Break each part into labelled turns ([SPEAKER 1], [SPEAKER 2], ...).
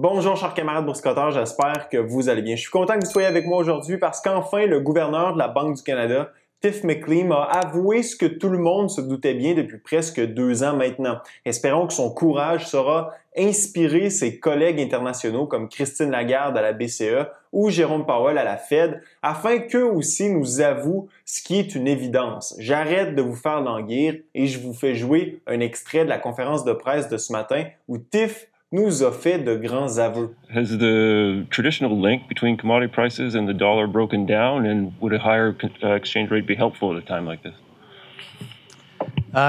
[SPEAKER 1] Bonjour chers camarades boursicotteurs, j'espère que vous allez bien. Je suis content que vous soyez avec moi aujourd'hui parce qu'enfin le gouverneur de la Banque du Canada, Tiff Maclean, a avoué ce que tout le monde se doutait bien depuis presque 2 ans maintenant. Espérons que son courage saura inspirer ses collègues internationaux comme Christine Lagarde à la BCE ou Jérôme Powell à la Fed afin qu'eux aussi nous avouent ce qui est une évidence. J'arrête de vous faire languir et je vous fais jouer un extrait de la conférence de presse de ce matin où Tiff nous a fait de grands aveux.
[SPEAKER 2] Has the traditional link between commodity prices and the dollar broken down, and would a higher exchange rate be helpful at a time like this?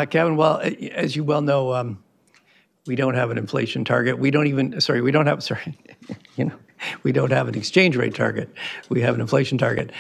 [SPEAKER 3] Kevin, well, as you well know, we don't have an inflation target. We don't have an exchange rate target. We have an inflation target.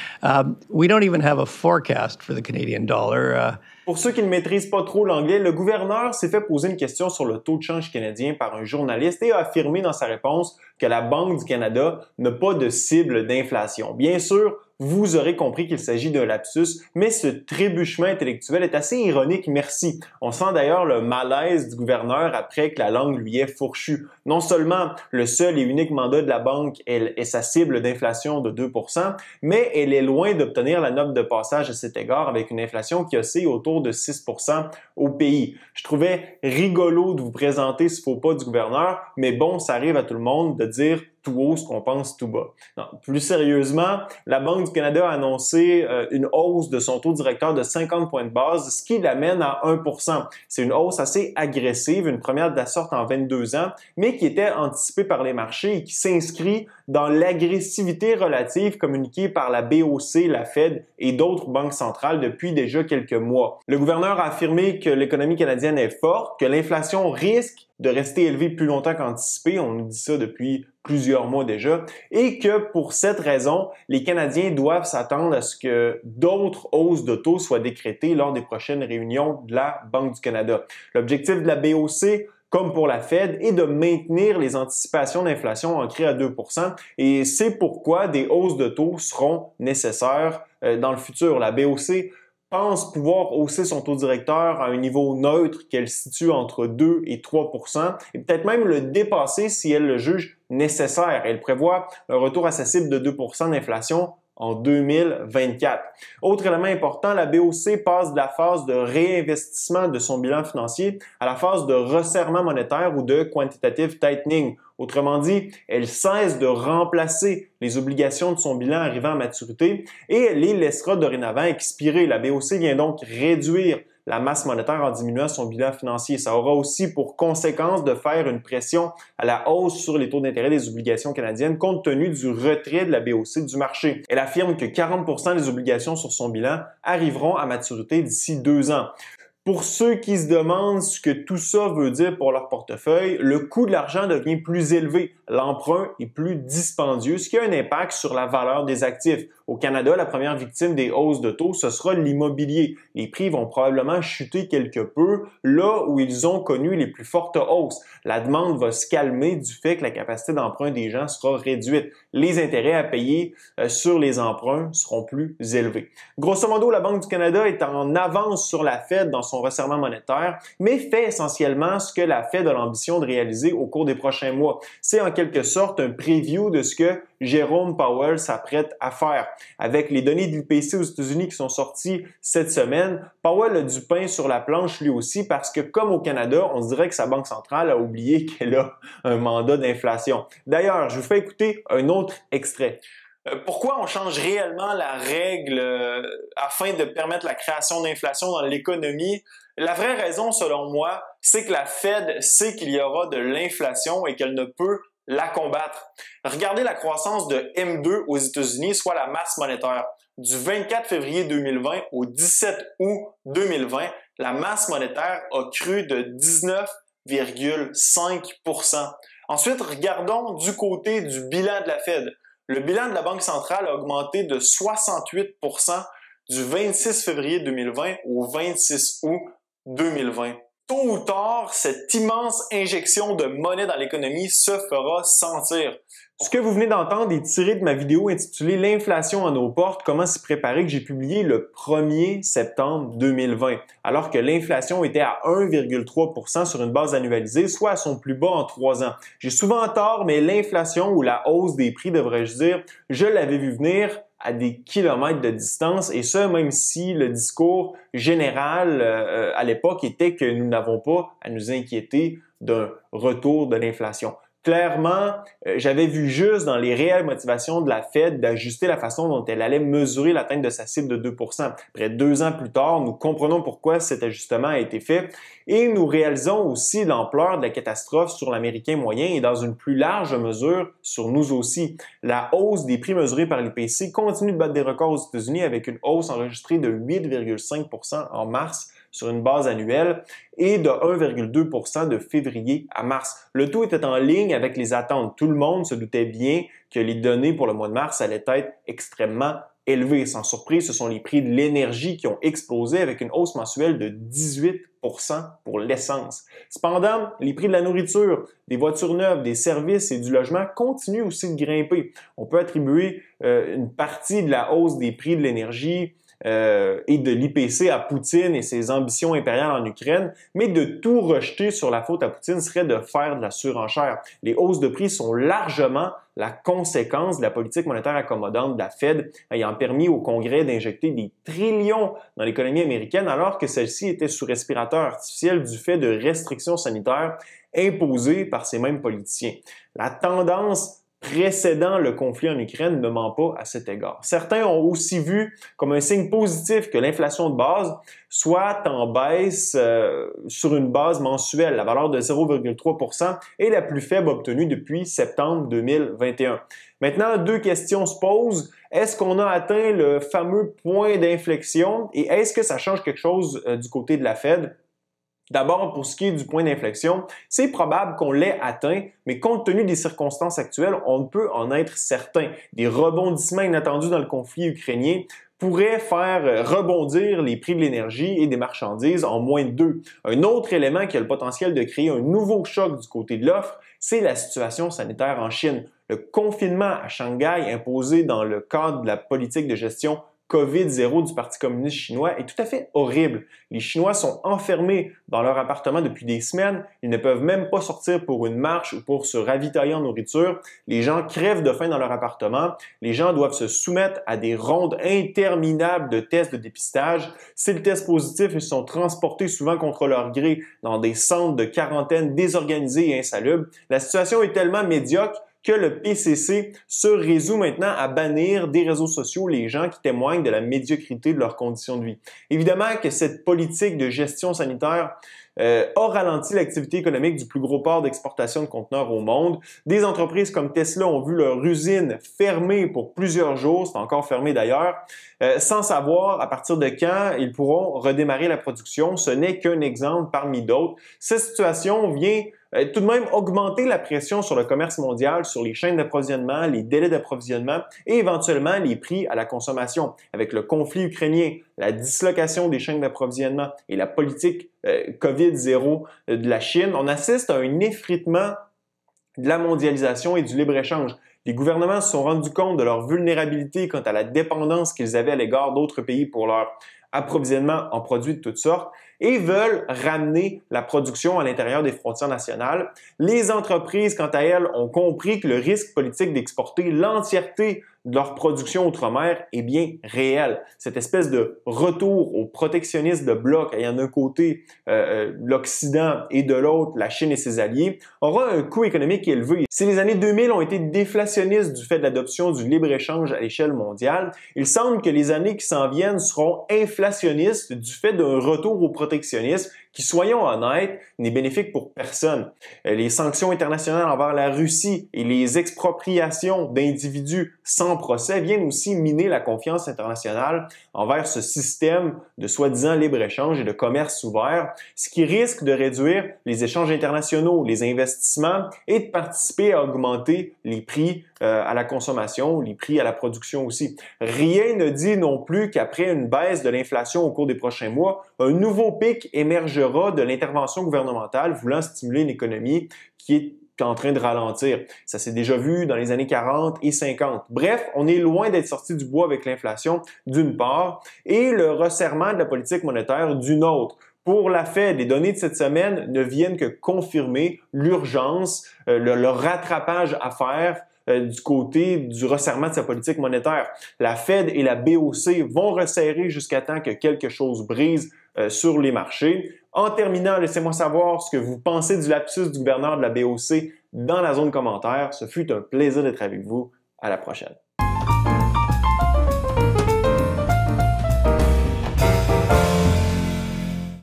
[SPEAKER 3] We don't even have a forecast for the Canadian dollar.
[SPEAKER 1] Pour ceux qui ne maîtrisent pas trop l'anglais, le gouverneur s'est fait poser une question sur le taux de change canadien par un journaliste et a affirmé dans sa réponse que la Banque du Canada n'a pas de cible d'inflation. Bien sûr, vous aurez compris qu'il s'agit d'un lapsus, mais ce trébuchement intellectuel est assez ironique, merci. On sent d'ailleurs le malaise du gouverneur après que la langue lui est fourchue. Non seulement le seul et unique mandat de la banque est sa cible d'inflation de 2%, mais elle est loin d'obtenir la note de passage à cet égard avec une inflation qui oscille autour de 6% au pays. Je trouvais rigolo de vous présenter ce faux pas du gouverneur, mais bon, ça arrive à tout le monde de dire tout haut ce qu'on pense tout bas. Non, plus sérieusement, la Banque du Canada a annoncé une hausse de son taux directeur de 50 points de base, ce qui l'amène à 1%. C'est une hausse assez agressive, une première de la sorte en 22 ans, mais qui était anticipée par les marchés et qui s'inscrit dans l'agressivité relative communiquée par la BOC, la Fed et d'autres banques centrales depuis déjà quelques mois. Le gouverneur a affirmé que l'économie canadienne est forte, que l'inflation risque de rester élevée plus longtemps qu'anticipé, on nous dit ça depuis plusieurs mois déjà, et que pour cette raison, les Canadiens doivent s'attendre à ce que d'autres hausses de taux soient décrétées lors des prochaines réunions de la Banque du Canada. L'objectif de la BOC, comme pour la Fed, est de maintenir les anticipations d'inflation ancrées à 2%, et c'est pourquoi des hausses de taux seront nécessaires dans le futur. La BOC pense pouvoir hausser son taux directeur à un niveau neutre qu'elle situe entre 2 et 3%, et peut-être même le dépasser si elle le juge nécessaire. Elle prévoit un retour à sa cible de 2% d'inflation en 2024. Autre élément important, la BOC passe de la phase de réinvestissement de son bilan financier à la phase de resserrement monétaire ou de quantitative tightening. Autrement dit, elle cesse de remplacer les obligations de son bilan arrivant à maturité et elle les laissera dorénavant expirer. La BOC vient donc réduire la masse monétaire en diminuant son bilan financier. Ça aura aussi pour conséquence de faire une pression à la hausse sur les taux d'intérêt des obligations canadiennes compte tenu du retrait de la BOC du marché. Elle affirme que 40% des obligations sur son bilan arriveront à maturité d'ici 2 ans. Pour ceux qui se demandent ce que tout ça veut dire pour leur portefeuille, le coût de l'argent devient plus élevé, l'emprunt est plus dispendieux, ce qui a un impact sur la valeur des actifs. Au Canada, la première victime des hausses de taux, ce sera l'immobilier. Les prix vont probablement chuter quelque peu là où ils ont connu les plus fortes hausses. La demande va se calmer du fait que la capacité d'emprunt des gens sera réduite. Les intérêts à payer sur les emprunts seront plus élevés. Grosso modo, la Banque du Canada est en avance sur la Fed dans son resserrement monétaire, mais fait essentiellement ce que la Fed a l'ambition de réaliser au cours des prochains mois. C'est en quelque sorte un preview de ce que Jérôme Powell s'apprête à faire. Avec les données de l'IPC aux États-Unis qui sont sorties cette semaine, Powell a du pain sur la planche lui aussi parce que, comme au Canada, on se dirait que sa banque centrale a oublié qu'elle a un mandat d'inflation. D'ailleurs, je vous fais écouter un autre extrait. Pourquoi on change réellement la règle afin de permettre la création d'inflation dans l'économie? La vraie raison, selon moi, c'est que la Fed sait qu'il y aura de l'inflation et qu'elle ne peut la combattre. Regardez la croissance de M2 aux États-Unis, soit la masse monétaire. Du 24 février 2020 au 17 août 2020, la masse monétaire a cru de 19,5%. Ensuite, regardons du côté du bilan de la Fed. Le bilan de la Banque centrale a augmenté de 68% du 26 février 2020 au 26 août 2020. Tôt ou tard, cette immense injection de monnaie dans l'économie se fera sentir. Ce que vous venez d'entendre est tiré de ma vidéo intitulée « L'inflation à nos portes, comment s'y préparer » que j'ai publié le 1er septembre 2020, alors que l'inflation était à 1,3 % sur une base annualisée, soit à son plus bas en 3 ans. J'ai souvent tort, mais l'inflation ou la hausse des prix, devrais-je dire, je l'avais vu venir à des kilomètres de distance, et ce, même si le discours général à l'époque était que nous n'avons pas à nous inquiéter d'un retour de l'inflation. Clairement, j'avais vu juste dans les réelles motivations de la Fed d'ajuster la façon dont elle allait mesurer l'atteinte de sa cible de 2 %. Près de 2 ans plus tard, nous comprenons pourquoi cet ajustement a été fait et nous réalisons aussi l'ampleur de la catastrophe sur l'Américain moyen et dans une plus large mesure sur nous aussi. La hausse des prix mesurés par l'IPC continue de battre des records aux États-Unis avec une hausse enregistrée de 8,5 % en mars sur une base annuelle et de 1,2 % de février à mars. Le tout était en ligne avec les attentes. Tout le monde se doutait bien que les données pour le mois de mars allaient être extrêmement élevées. Sans surprise, ce sont les prix de l'énergie qui ont explosé avec une hausse mensuelle de 18 % pour l'essence. Cependant, les prix de la nourriture, des voitures neuves, des services et du logement continuent aussi de grimper. On peut attribuer une partie de la hausse des prix de l'énergie et de l'IPC à Poutine et ses ambitions impériales en Ukraine, mais de tout rejeter sur la faute à Poutine serait de faire de la surenchère. Les hausses de prix sont largement la conséquence de la politique monétaire accommodante de la Fed, ayant permis au Congrès d'injecter des trillions dans l'économie américaine alors que celle-ci était sous respirateur artificiel du fait de restrictions sanitaires imposées par ces mêmes politiciens. La tendance précédant le conflit en Ukraine ne ment pas à cet égard. Certains ont aussi vu comme un signe positif que l'inflation de base soit en baisse sur une base mensuelle. La valeur de 0,3 % est la plus faible obtenue depuis septembre 2021. Maintenant, deux questions se posent. Est-ce qu'on a atteint le fameux point d'inflexion et est-ce que ça change quelque chose du côté de la Fed? D'abord, pour ce qui est du point d'inflexion, c'est probable qu'on l'ait atteint, mais compte tenu des circonstances actuelles, on ne peut en être certain. Des rebondissements inattendus dans le conflit ukrainien pourraient faire rebondir les prix de l'énergie et des marchandises en moins de 2. Un autre élément qui a le potentiel de créer un nouveau choc du côté de l'offre, c'est la situation sanitaire en Chine. Le confinement à Shanghai imposé dans le cadre de la politique de gestion COVID-0 du Parti communiste chinois est tout à fait horrible. Les Chinois sont enfermés dans leur appartement depuis des semaines. Ils ne peuvent même pas sortir pour une marche ou pour se ravitailler en nourriture. Les gens crèvent de faim dans leur appartement. Les gens doivent se soumettre à des rondes interminables de tests de dépistage. Si le test positif, ils sont transportés souvent contre leur gré dans des centres de quarantaine désorganisés et insalubres. La situation est tellement médiocre que le PCC se résout maintenant à bannir des réseaux sociaux les gens qui témoignent de la médiocrité de leurs conditions de vie. Évidemment que cette politique de gestion sanitaire a ralenti l'activité économique du plus gros port d'exportation de conteneurs au monde. Des entreprises comme Tesla ont vu leur usine fermer pour plusieurs jours, c'est encore fermé d'ailleurs, sans savoir à partir de quand ils pourront redémarrer la production. Ce n'est qu'un exemple parmi d'autres. Cette situation vient tout de même augmenter la pression sur le commerce mondial, sur les chaînes d'approvisionnement, les délais d'approvisionnement et éventuellement les prix à la consommation. Avec le conflit ukrainien, la dislocation des chaînes d'approvisionnement et la politique COVID-0 de la Chine, on assiste à un effritement de la mondialisation et du libre-échange. Les gouvernements se sont rendus compte de leur vulnérabilité quant à la dépendance qu'ils avaient à l'égard d'autres pays pour leur approvisionnement en produits de toutes sortes et veulent ramener la production à l'intérieur des frontières nationales. Les entreprises, quant à elles, ont compris que le risque politique d'exporter l'entièreté de leur production outre-mer est bien réel. Cette espèce de retour au protectionnisme de bloc ayant d'un côté l'Occident et de l'autre la Chine et ses alliés aura un coût économique élevé. Si les années 2000 ont été déflationnistes du fait de l'adoption du libre-échange à l'échelle mondiale, il semble que les années qui s'en viennent seront inflationnistes du fait d'un retour au protectionnisme qui, soyons honnêtes, n'est bénéfique pour personne. Les sanctions internationales envers la Russie et les expropriations d'individus sans procès viennent aussi miner la confiance internationale envers ce système de soi-disant libre-échange et de commerce ouvert, ce qui risque de réduire les échanges internationaux, les investissements et de participer à augmenter les prix à la consommation, les prix à la production aussi. Rien ne dit non plus qu'après une baisse de l'inflation au cours des prochains mois, un nouveau pic émergera émergera de l'intervention gouvernementale voulant stimuler une économie qui est en train de ralentir. Ça s'est déjà vu dans les années 40 et 50. Bref, on est loin d'être sorti du bois avec l'inflation d'une part et le resserrement de la politique monétaire d'une autre. Pour la Fed, les données de cette semaine ne viennent que confirmer l'urgence, le rattrapage à faire du côté du resserrement de sa politique monétaire. La Fed et la BOC vont resserrer jusqu'à temps que quelque chose brise sur les marchés. En terminant, laissez-moi savoir ce que vous pensez du lapsus du gouverneur de la BOC dans la zone commentaire. Ce fut un plaisir d'être avec vous. À la prochaine.